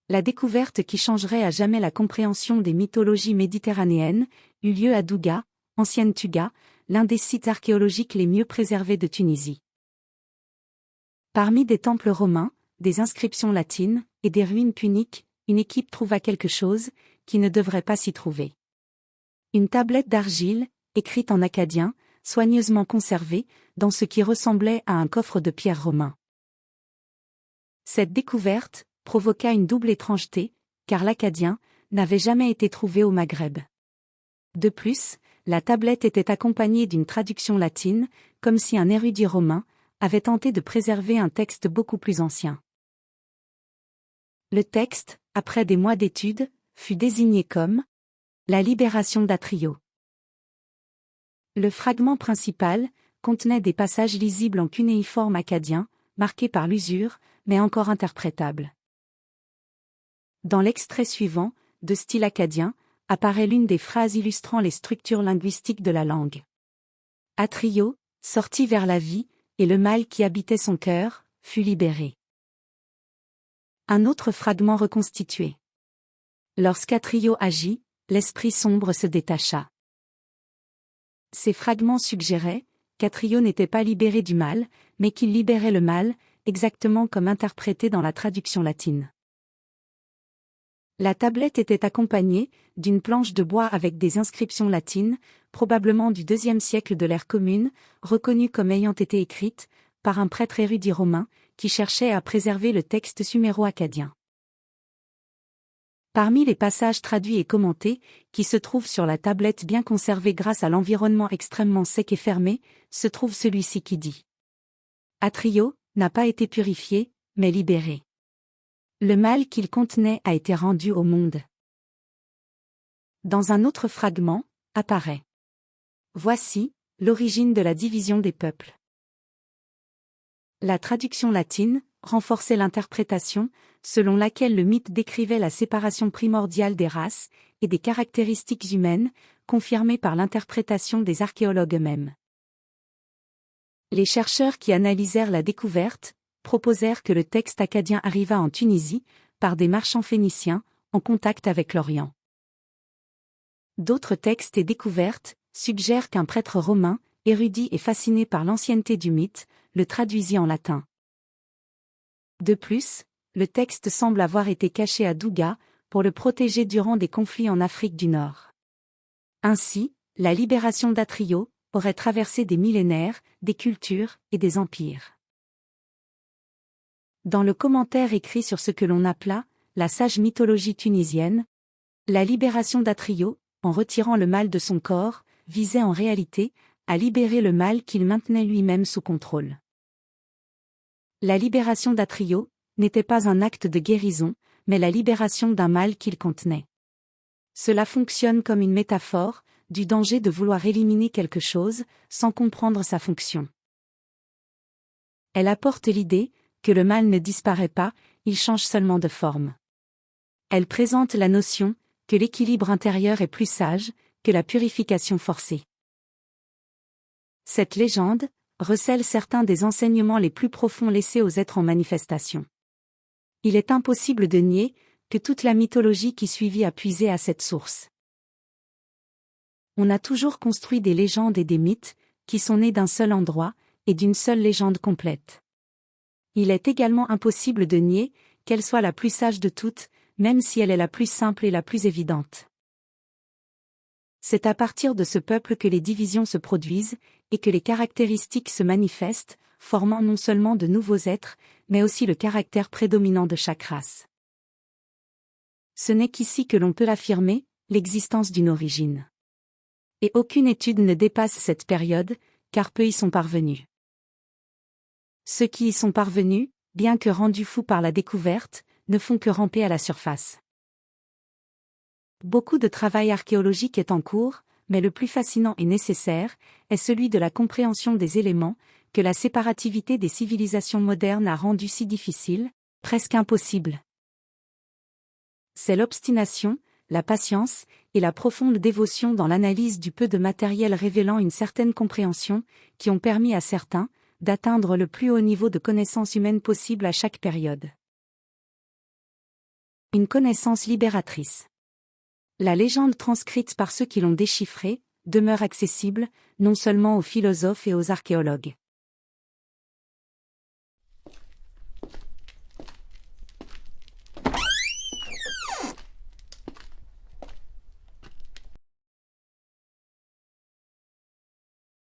La découverte qui changerait à jamais la compréhension des mythologies méditerranéennes eut lieu à Douga, ancienne Tuga, l'un des sites archéologiques les mieux préservés de Tunisie. Parmi des temples romains, des inscriptions latines et des ruines puniques, une équipe trouva quelque chose qui ne devrait pas s'y trouver. Une tablette d'argile, écrite en akkadien, soigneusement conservée, dans ce qui ressemblait à un coffre de pierre romain. Cette découverte provoqua une double étrangeté, car l'akkadien n'avait jamais été trouvé au Maghreb. De plus, la tablette était accompagnée d'une traduction latine, comme si un érudit romain avait tenté de préserver un texte beaucoup plus ancien. Le texte, après des mois d'études, fut désigné comme la libération d'Atrio. Le fragment principal contenait des passages lisibles en cunéiforme akkadien, marqués par l'usure, mais encore interprétables. Dans l'extrait suivant, de style akkadien, apparaît l'une des phrases illustrant les structures linguistiques de la langue. Atrio, sortit vers la vie, et le mal qui habitait son cœur, fut libéré. Un autre fragment reconstitué. Lorsqu'Atrio agit, l'esprit sombre se détacha. Ces fragments suggéraient qu'Atrio n'était pas libéré du mal, mais qu'il libérait le mal, exactement comme interprété dans la traduction latine. La tablette était accompagnée d'une planche de bois avec des inscriptions latines, probablement du IIe siècle de l'ère commune, reconnue comme ayant été écrite par un prêtre érudit romain qui cherchait à préserver le texte suméro-akkadien. Parmi les passages traduits et commentés, qui se trouvent sur la tablette bien conservée grâce à l'environnement extrêmement sec et fermé, se trouve celui-ci qui dit « Atrio n'a pas été purifié, mais libéré. Le mal qu'il contenait a été rendu au monde. » Dans un autre fragment, apparaît « Voici l'origine de la division des peuples. » La traduction latine renforçait l'interprétation, selon laquelle le mythe décrivait la séparation primordiale des races et des caractéristiques humaines, confirmée par l'interprétation des archéologues eux-mêmes. Les chercheurs qui analysèrent la découverte proposèrent que le texte akkadien arriva en Tunisie, par des marchands phéniciens, en contact avec l'Orient. D'autres textes et découvertes suggèrent qu'un prêtre romain, érudit et fasciné par l'ancienneté du mythe, le traduisit en latin. De plus, le texte semble avoir été caché à Douga, pour le protéger durant des conflits en Afrique du Nord. Ainsi, la libération d'Atrio aurait traversé des millénaires, des cultures et des empires. Dans le commentaire écrit sur ce que l'on appela la sage mythologie tunisienne, la libération d'Atrio, en retirant le mal de son corps, visait en réalité à libérer le mal qu'il maintenait lui-même sous contrôle. La libération d'Atrio n'était pas un acte de guérison, mais la libération d'un mal qu'il contenait. Cela fonctionne comme une métaphore du danger de vouloir éliminer quelque chose sans comprendre sa fonction. Elle apporte l'idée que le mal ne disparaît pas, il change seulement de forme. Elle présente la notion que l'équilibre intérieur est plus sage que la purification forcée. Cette légende recèle certains des enseignements les plus profonds laissés aux êtres en manifestation. Il est impossible de nier que toute la mythologie qui suivit a puisé à cette source. On a toujours construit des légendes et des mythes qui sont nés d'un seul endroit et d'une seule légende complète. Il est également impossible de nier qu'elle soit la plus sage de toutes, même si elle est la plus simple et la plus évidente. C'est à partir de ce peuple que les divisions se produisent, et que les caractéristiques se manifestent, formant non seulement de nouveaux êtres, mais aussi le caractère prédominant de chaque race. Ce n'est qu'ici que l'on peut affirmer l'existence d'une origine. Et aucune étude ne dépasse cette période, car peu y sont parvenus. Ceux qui y sont parvenus, bien que rendus fous par la découverte, ne font que ramper à la surface. Beaucoup de travail archéologique est en cours, mais le plus fascinant et nécessaire est celui de la compréhension des éléments que la séparativité des civilisations modernes a rendu si difficile, presque impossible. C'est l'obstination, la patience et la profonde dévotion dans l'analyse du peu de matériel révélant une certaine compréhension qui ont permis à certains d'atteindre le plus haut niveau de connaissance humaine possible à chaque période. Une connaissance libératrice. La légende transcrite par ceux qui l'ont déchiffrée demeure accessible, non seulement aux philosophes et aux archéologues.